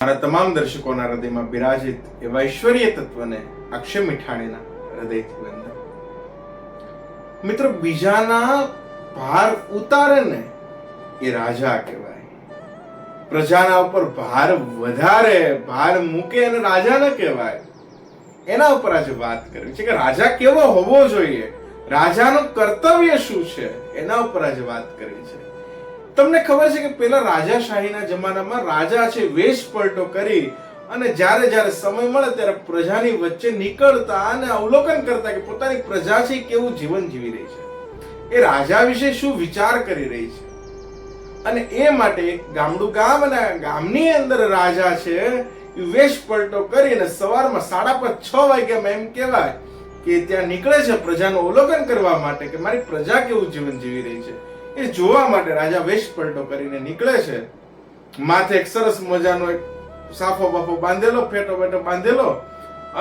મારા તમામ દર્શકોના હૃદયમાં બિરાજિત એવા ઐશ્વર્ય તત્વને અક્ષય મીઠાણીના હૃદયથી વંદન. મિત્રો, બીજાના ભાર ઉતારે ને એ રાજા કહેવાય. પ્રજાના ઉપર ભાર વધારે ભાર મૂકે અને રાજા ન કહેવાય. એના ઉપર આજે વાત કરવી છે કે રાજા કેવો હોવો જોઈએ, રાજાનું કર્તવ્ય શું છે, એના ઉપર આજે વાત કરવી છે. તમને ખબર છે કે પેલા રાજાશાહીના જમાનામાં રાજા છે વેશ પલટો કરી અને જ્યારે જ્યારે સમય મળે ત્યારે પ્રજાની વચ્ચે નીકળતા અને અવલોકન કરતા કે પોતાની પ્રજા છે કેવું જીવન જીવી રહી છે, એ રાજા વિશે શું વિચાર કરી રહી છે. અને એ માટે ગામડું ગામ અને ગામની અંદર રાજા છે એ વેશ પલટો કરી અને સવારમાં 5:30-6 વાગ્યામાં એમ કહેવાય કે ત્યાં નીકળે છે પ્રજાનું અવલોકન કરવા માટે કે મારી પ્રજા કેવું જીવન જીવી રહી છે એ જોવા માટે રાજા વેશ પલટો કરીને નીકળે છે. માથે એક સરસ મજાનો એક સાફો બાફો બાંધેલો, ફેટો બેટો બાંધેલો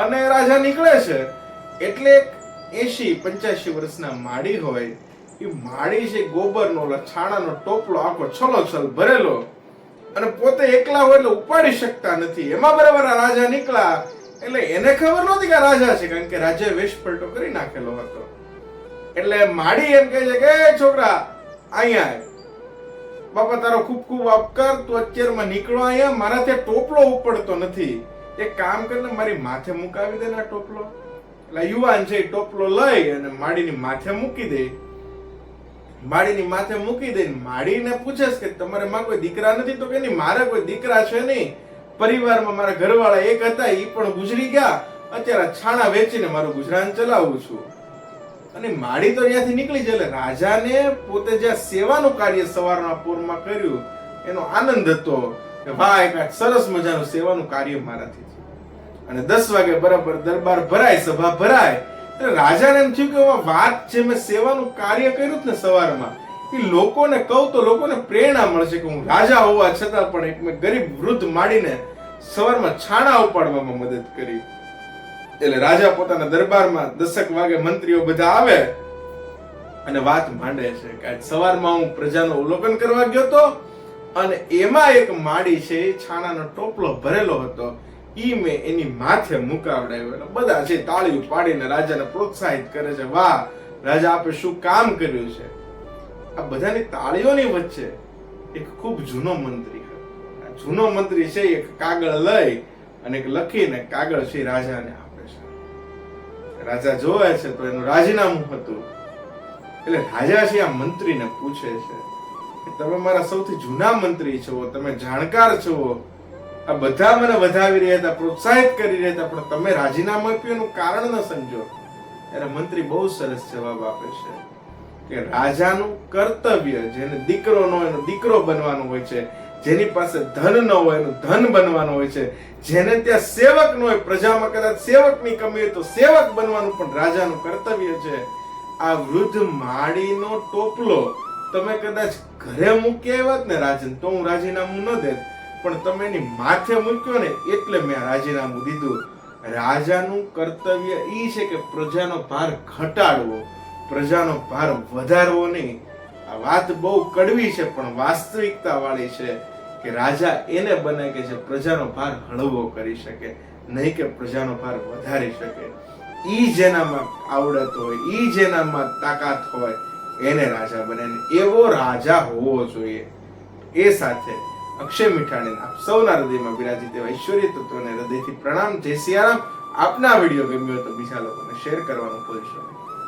અને રાજા નીકળે છે. એટલે 80-85 વર્ષના માળી હોય, એ માળી છે ગોબરનો છાણાનો ટોપલો આખો છલોછલ ભરેલો અને પોતે એકલા હોય એટલે ઉપાડી શકતા નથી. એમાં બરાબર રાજા નીકળ્યા એટલે એને ખબર નહોતી કે રાજા છે, કારણ કે રાજાએ વેશ પલટો કરી નાખેલો હતો. એટલે માળી એમ કહે છે કે છોકરા અહીંયા બાપા તારો ખૂબ ખૂબ આપકાર, તું અત્યારમાં નીકળો અહીંયા, મારાથી ટોપલો ઉપડતો નથી, એક કામ કરીને મારી માથે મુકાવી દે ને ટોપલો. એટલે યુવાન છે ટોપલો લઈ અને માડીની માથે મૂકી દે. માડીની માથે મૂકી દે માડીને પૂછે કે તમારે માં કોઈ દીકરા નથી? તો કે નહીં, મારે કોઈ દીકરા છે નહીં, પરિવારમાં મારા ઘરવાળા એક હતા, એ પણ ગુજરી ગયા, અત્યારે છાણા વેચીને મારું ગુજરાન ચલાવું છું. અને માડી તો ત્યાંથી નીકળી જાય. એટલે રાજાને પોતે જે સેવાનું કાર્ય સવારના પોરમાં કર્યું એનો આનંદ હતો કે વાહ, એક સરસ મજાનું સેવાનું કાર્ય મારાથી છે. અને 10 વાગે બરાબર દરબાર ભરાય, સભા ભરાય. એટલે રાજાને એમ થયું કે વાત છે, મેં સેવાનું કાર્ય કર્યું ને સવારમાં, એ લોકોને કહું તો લોકોને પ્રેરણા મળશે કે હું રાજા હોવા છતાં પણ એક મેં ગરીબ વૃદ્ધ માડીને સવારમાં છાણા ઉપાડવામાં મદદ કરી. એટલે રાજા પોતાના દરબારમાં 10 વાગે મંત્રીઓ બધા આવે અને વાત માંડે છે કે આજ સવારમાં હું પ્રજાનું અવલોકન કરવા ગયો હતો અને એમાં એક માડી છે છાણાનો ટોપલો ભરેલો હતો, ઈ મેં એની માથે મુકાવડાવ્યો. એટલે બધા છે તાળીઓ પાડીને રાજાને પ્રોત્સાહિત કરે છે, વાહ રાજા આપે શું કામ કર્યું છે. આ બધાની તાળીઓની વચ્ચે એક ખૂબ જૂનો મંત્રી હતો. આ જૂનો મંત્રી છે એક કાગળ લઈ અને એક લખીને કાગળ છે રાજાને આપે છે. રાજા જોવે છે તો એનું રાજીનામું હતું. એટલે રાજા છે આ મંત્રીને પૂછે છે કે તમે મારા સૌથી જૂના મંત્રી છો, તમે જાણકાર છો, આ બધા મને વધાવી રહ્યા હતા, પ્રોત્સાહિત કરી રહ્યા હતા, પણ તમે રાજીનામું આપ્યું એનું કારણ ન સમજો. ત્યારે મંત્રી બહુ સરસ જવાબ આપે છે કે રાજાનું કર્તવ્ય, જેને દીકરો ન હોય એનો દીકરો બનવાનો હોય છે, જેની પાસે ધન ન હોય એનું ધન બનવાનું હોય છે, જેને ત્યાં સેવક ન હોય, પ્રજામાં કદાચ સેવકની કમી હોય તો સેવક બનવાનું પણ રાજાનું કર્તવ્ય છે. આ વૃદ્ધ માળીનો ટોપલો તમે કદાચ ઘરે મૂકી આવ્યા ને રાજન, તો હું રાજીનામું ન દેત, પણ તમે એની માથે મૂક્યો ને એટલે મેં રાજીનામું દીધું. રાજાનું કર્તવ્ય ઈ છે કે પ્રજાનો ભાર ઘટાડવો, પ્રજાનો ભાર વધારવો નહીં. આ વાત બહુ કડવી છે પણ વાસ્તવિકતા વાળી છે કે રાજા એને બને કે જે પ્રજાનો ભાર હળવો કરી શકે, નહીં કે પ્રજાનો ભાર વધારી શકે. ઈ જેનામાં આવડત હોય, ઈ જેનામાં તાકાત હોય એને રાજા બને, એવો રાજા હોવો જોઈએ. એ સાથે અક્ષય મીઠાણીના આપ સૌના હૃદયમાં બિરાજિત એવા ઐશ્વર્ય તત્વને હૃદયથી પ્રણામ. જય સિયારામ. આપના વિડીયો ગમ્યો તો બીજા લોકોને શેર કરવાનું ભૂલશો નહીં.